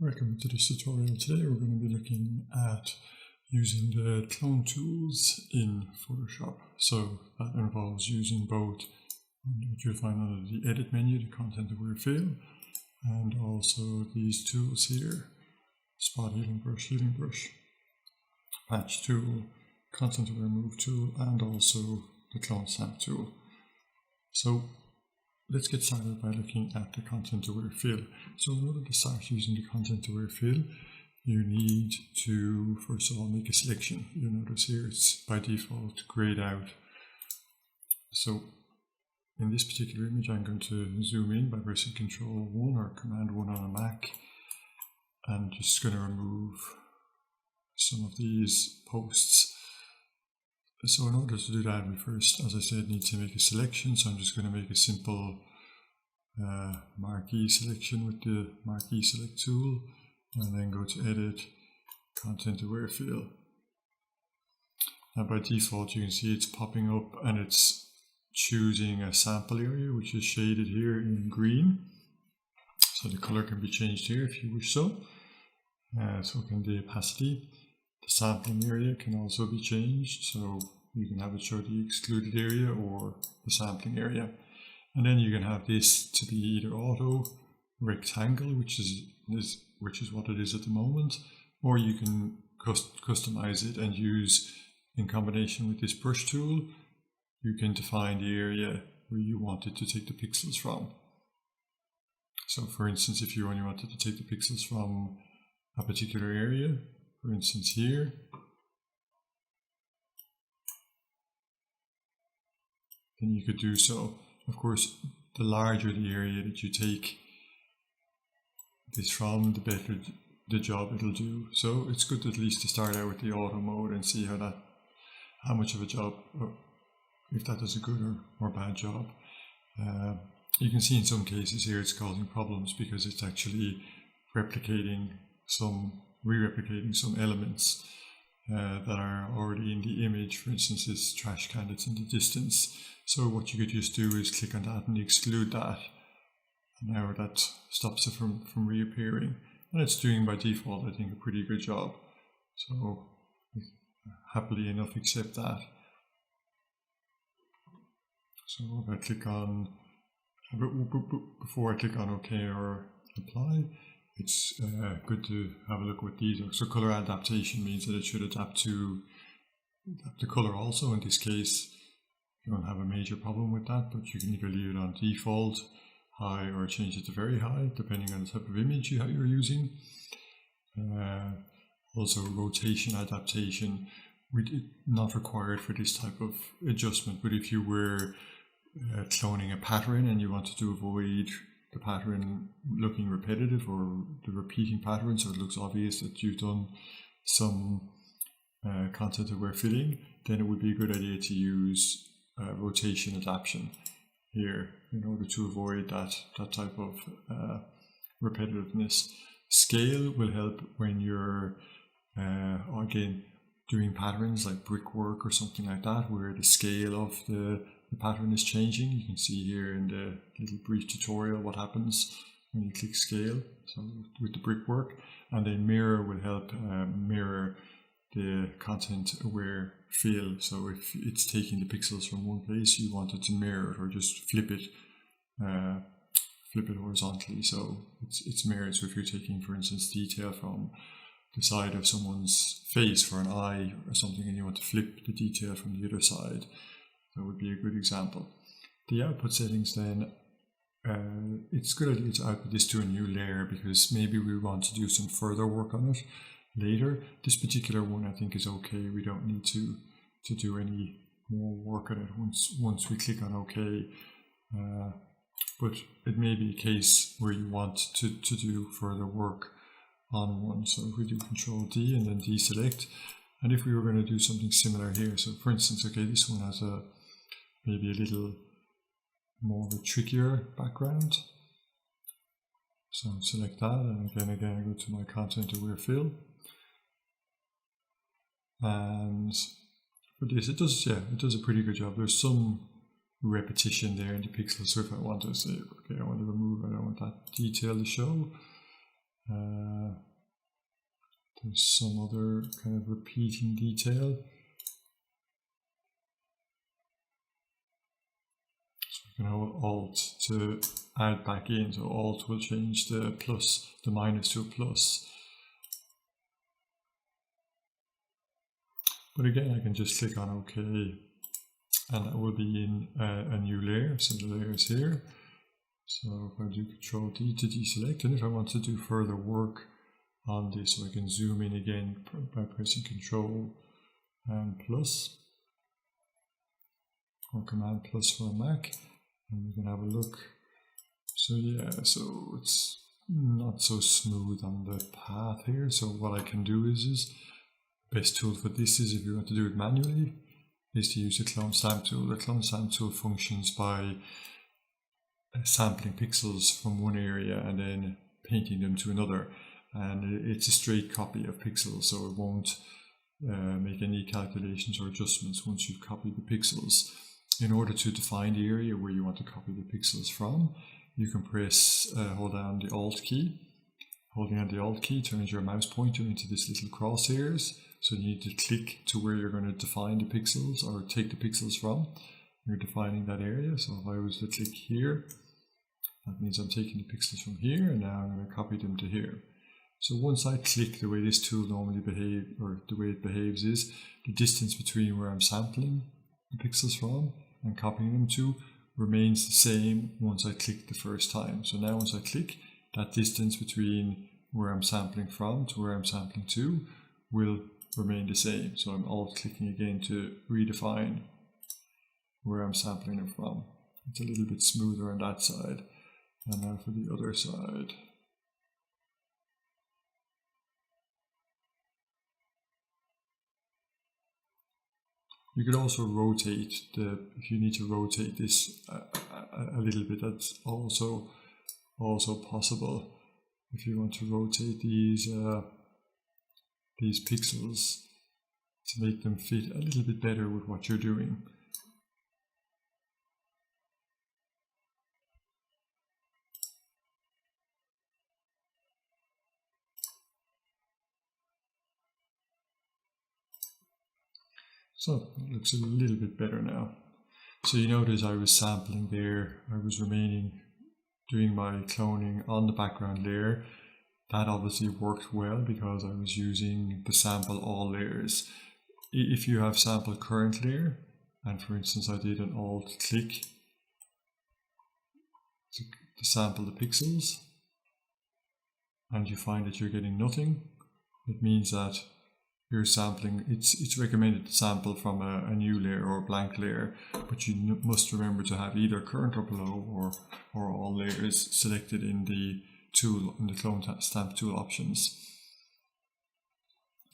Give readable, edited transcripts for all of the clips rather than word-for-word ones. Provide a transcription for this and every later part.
Welcome to this tutorial. Today we're going to be looking at using the clone tools in Photoshop. So that involves using both what you'll find under the edit menu, the content aware fill, and also these tools here: spot healing brush, patch tool, content aware move tool, and also the clone stamp tool. So let's get started by looking at the content aware fill. So in order to start using the content aware fill, you need to first of all make a selection. You'll notice here it's by default grayed out. So in this particular image I'm going to zoom in by pressing Ctrl 1 or Command 1 on a Mac, and just going to remove some of these posts. So in order to do that, we first, as I said, need to make a selection. So I'm just going to make a simple marquee selection with the marquee select tool, and then go to edit, content aware fill. Now by default you can see it's popping up and it's choosing a sample area which is shaded here in green. So the color can be changed here if you wish so. So can the opacity. The sampling area can also be changed, so you can have it show the excluded area or the sampling area. And then you can have this to be either auto, rectangle, which is what it is at the moment, or you can customize it and use, in combination with this brush tool, you can define the area where you want it to take the pixels from. So for instance, if you only wanted to take the pixels from a particular area, for instance here, then you could do so. Of course, the larger the area that you take this from, the better the job it'll do. So it's good at least to start out with the auto mode and see how much of a job, or if that does a good or bad job. You can see in some cases here it's causing problems because it's actually re-replicating some elements that are already in the image. For instance, this trash can that's in the distance. So what you could just do is click on that and exclude that. And now that stops it from reappearing. And it's doing by default, I think, a pretty good job. So happily enough accept that. So if I click on, before I click on OK or apply, it's good to have a look what these are. So color adaptation means that it should adapt the color also. In this case, you don't have a major problem with that, but you can either leave it on default, high, or change it to very high, depending on the type of image you're using. Also rotation adaptation, not required for this type of adjustment, but if you were cloning a pattern and you wanted to avoid the pattern looking repetitive or the repeating pattern, so it looks obvious that you've done some content aware filling, then it would be a good idea to use rotation adaptation here in order to avoid that type of repetitiveness. Scale will help when you're again doing patterns like brickwork or something like that, where the scale of the pattern is changing. You can see here in the little brief tutorial what happens when you click scale, so with the brickwork. And then mirror will help mirror the content aware fill. So if it's taking the pixels from one place, you want it to mirror it or just flip it horizontally, so it's mirrored. So if you're taking, for instance, detail from the side of someone's face for an eye or something, and you want to flip the detail from the other side, that would be a good example. The output settings then, it's a good idea to output this to a new layer because maybe we want to do some further work on it later. This particular one I think is okay. We don't need to do any more work on it once we click on OK. But it may be a case where you want to do further work on one. So if we do Control D and then deselect, and if we were going to do something similar here, so for instance, okay, this one has maybe a little more of a trickier background. So select that, and again I go to my content aware fill. And for this, it does a pretty good job. There's some repetition there in the pixels. So if I want to say, okay, I want to remove, I don't want that detail to show, There's some other kind of repeating detail. So we can hold Alt to add back in. So Alt will change the minus to a plus. But again, I can just click on OK, and that will be in a new layer. So the layer is here. So if I do Control D to deselect, and if I want to do further work on this, so I can zoom in again by pressing Control and plus, or Command plus for a Mac, and we can have a look. So yeah, so it's not so smooth on the path here. So what I can do is best tool for this is, if you want to do it manually, is to use the clone stamp tool. The clone stamp tool functions by sampling pixels from one area and then painting them to another, and it's a straight copy of pixels, so it won't make any calculations or adjustments once you've copied the pixels. In order to define the area where you want to copy the pixels from, you can hold down the Alt key. Holding down the Alt key turns your mouse pointer into this little crosshairs, so you need to click to where you're going to define the pixels or take the pixels from. You're defining that area. So if I was to click here, that means I'm taking the pixels from here, and now I'm going to copy them to here. So once I click, the way this tool normally behaves, or the way it behaves, is the distance between where I'm sampling the pixels from and copying them to remains the same once I click the first time. So now once I click, that distance between where I'm sampling from to where I'm sampling to will remain the same. So I'm alt clicking again to redefine where I'm sampling them from. It's a little bit smoother on that side. And now for the other side. You could also rotate if you need to rotate this a little bit, that's also possible. If you want to rotate these pixels to make them fit a little bit better with what you're doing. So it looks a little bit better now. So you notice I was sampling there, I was doing my cloning on the background layer. That obviously worked well because I was using the sample all layers. If you have sample current layer, and for instance I did an alt click to sample the pixels, and you find that you're getting nothing, it means that you're sampling, it's recommended to sample from a new layer or a blank layer, but you must remember to have either current or below or all layers selected in the tool, in the clone stamp tool options.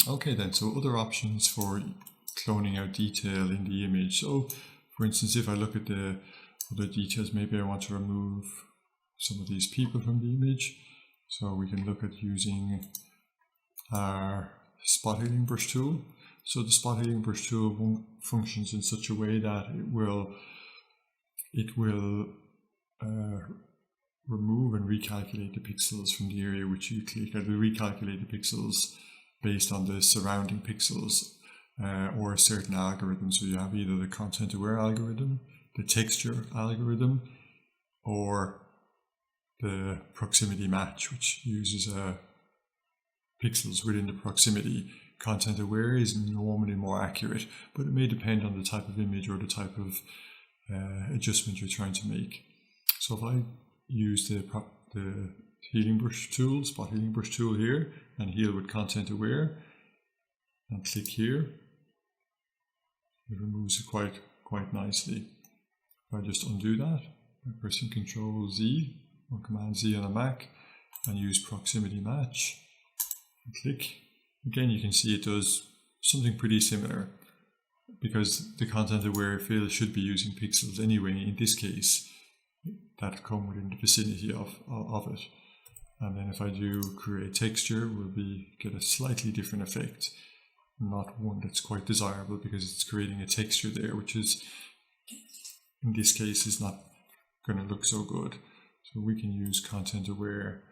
Okay then, so other options for cloning out detail in the image. So for instance, if I look at the other details, maybe I want to remove some of these people from the image. So we can look at using our spot healing brush tool. So the spot healing brush tool functions in such a way that it will remove and recalculate the pixels from the area which you click. It will recalculate the pixels based on the surrounding pixels or a certain algorithm. So you have either the content aware algorithm, the texture algorithm, or the proximity match, which uses pixels within the proximity. Content aware is normally more accurate, but it may depend on the type of image or the type of adjustment you're trying to make. So if I use the healing brush tool, spot healing brush tool here, and heal with content aware, and click here, it removes it quite nicely. If I just undo that by pressing Control Z or Command Z on a Mac and use proximity match, and click, again you can see it does something pretty similar, because the content aware fill should be using pixels anyway in this case that come within the vicinity of it. And then if I do create texture, we'll get a slightly different effect, not one that's quite desirable, because it's creating a texture there which is, in this case, is not going to look so good. So we can use content aware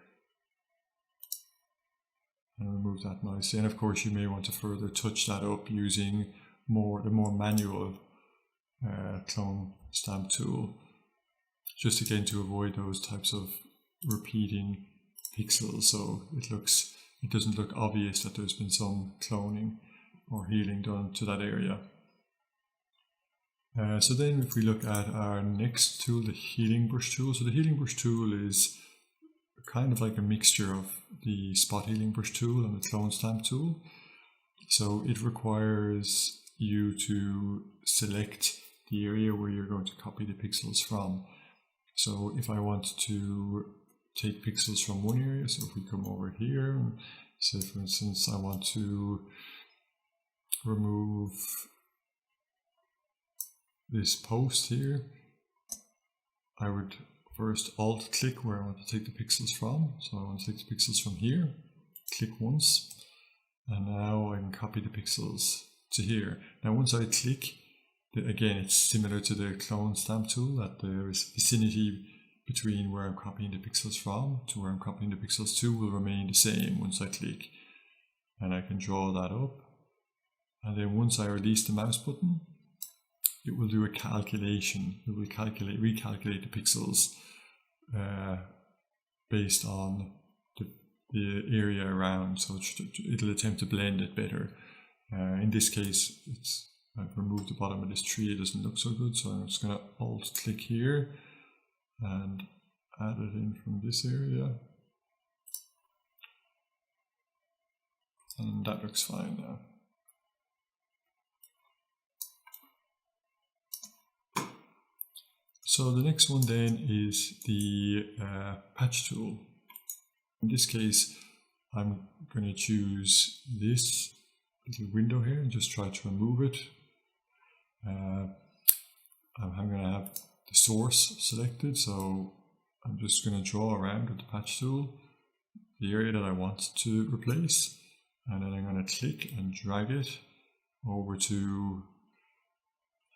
and remove that nicely. And of course you may want to further touch that up using the more manual clone stamp tool, just again to avoid those types of repeating pixels, so it doesn't look obvious that there's been some cloning or healing done to that area. So then if we look at our next tool, the healing brush tool. So the healing brush tool is kind of like a mixture of the spot healing brush tool and the clone stamp tool. So it requires you to select the area where you're going to copy the pixels from. So if I want to take pixels from one area, so if we come over here, and say for instance I want to remove this post here, I would first alt click where I want to take the pixels from. So I want to take the pixels from here, click once, and now I can copy the pixels to here. Now once I click, again it's similar to the clone stamp tool, that the vicinity between where I'm copying the pixels from to where I'm copying the pixels to will remain the same once I click. And I can draw that up. And then once I release the mouse button, it will do a calculation. It will recalculate the pixels based on the area around. So it'll attempt to blend it better. In this case, I've removed the bottom of this tree. It doesn't look so good. So I'm just going to alt click here and add it in from this area. And that looks fine now. So the next one then is the patch tool. In this case, I'm going to choose this little window here and just try to remove it. I'm going to have the source selected, so I'm just going to draw around with the patch tool the area that I want to replace, and then I'm going to click and drag it over to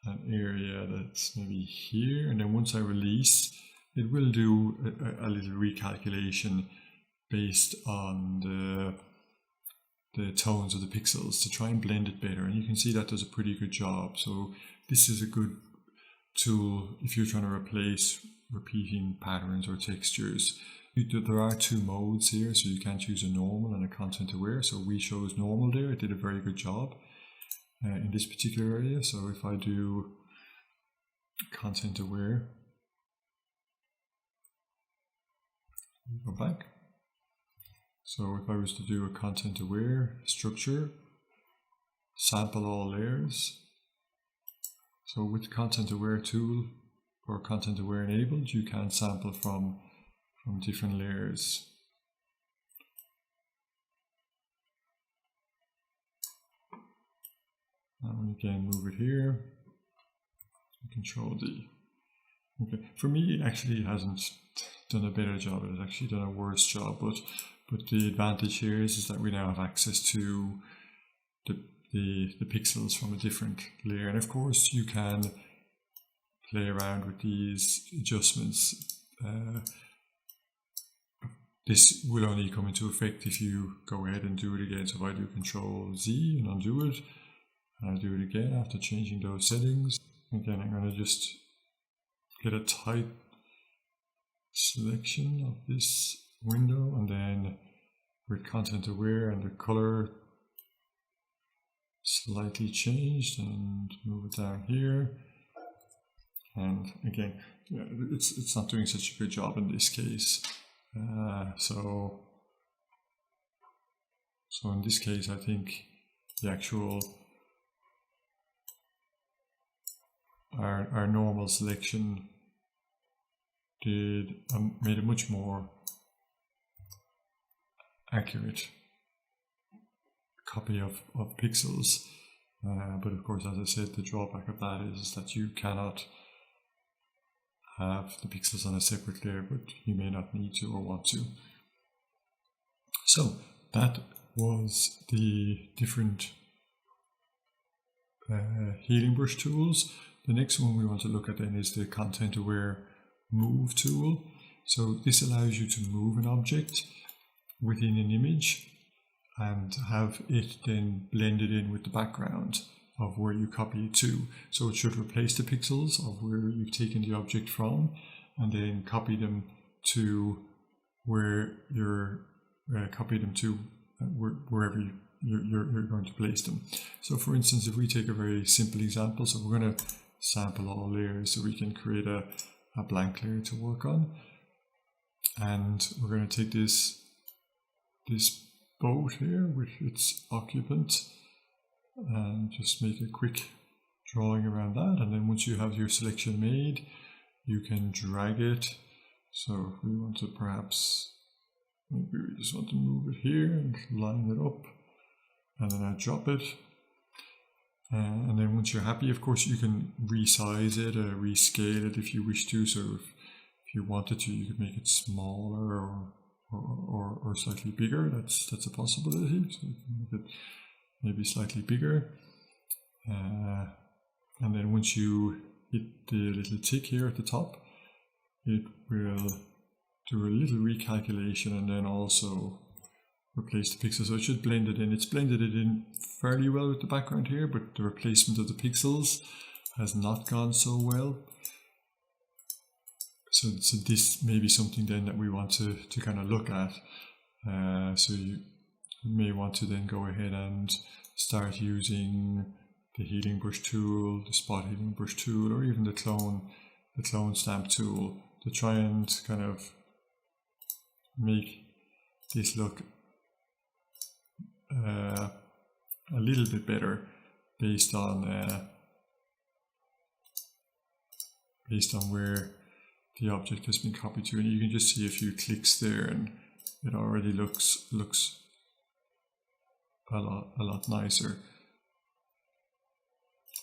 an area that's maybe here, and then once I release, it will do a little recalculation based on the tones of the pixels to try and blend it better, and you can see that does a pretty good job. So this is a good tool if you're trying to replace repeating patterns or textures. There are two modes here, so you can choose a normal and a content aware. So we chose normal there. It did a very good job in this particular area. So if I do content aware, go back. So if I was to do a content aware structure, sample all layers. So with content aware tool or content aware enabled, you can sample from different layers. And again, move it here. Control D. Okay, for me, it actually hasn't done a better job. It has actually done a worse job. But the advantage here is that we now have access to the pixels from a different layer, and of course you can play around with these adjustments. This will only come into effect if you go ahead and do it again. So if I do Control Z and undo it, and I do it again after changing those settings, again I'm going to just get a tight selection of this window, and then with content aware and the color slightly changed, and move it down here. And again, yeah, it's not doing such a good job in this case. So in this case, I think the actual our normal selection made a much more accurate copy of pixels. But of course, as I said, the drawback of that is that you cannot have the pixels on a separate layer, but you may not need to or want to. So that was the different healing brush tools. The next one we want to look at then is the content aware move tool. So this allows you to move an object within an image, and have it then blended in with the background of where you copy it to. So it should replace the pixels of where you've taken the object from and then copy them to where you're wherever you're going to place them. So for instance, if we take a very simple example, so we're going to sample all layers so we can create a blank layer to work on. And we're going to take this boat here with its occupant and just make a quick drawing around that. And then once you have your selection made, you can drag it. So if we want to perhaps, maybe we just want to move it here and line it up, and then I drop it. And then once you're happy, of course, you can resize it, rescale it if you wish to. So if you wanted to, you could make it smaller or slightly bigger. That's a possibility. So you can make it maybe slightly bigger. And then once you hit the little tick here at the top, it will do a little recalculation and then also replace the pixels. So it should blend it in. It's blended it in fairly well with the background here, but the replacement of the pixels has not gone so well. So this may be something then that we want to kind of look at. So you may want to then go ahead and start using the healing brush tool, the spot healing brush tool, or even the clone stamp tool to try and kind of make this look a little bit better based on where the object has been copied to. And you can just see a few clicks there and it already looks a lot nicer,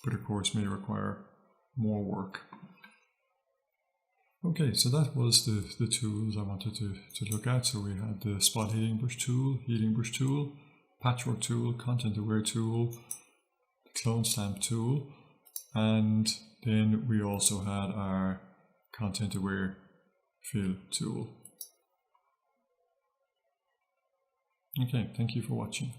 but of course may require more work. Okay, so that was the tools I wanted to look at. So we had the spot healing brush tool, patchwork tool, content aware tool, the clone stamp tool, and then we also had our content aware fill tool. Okay, thank you for watching.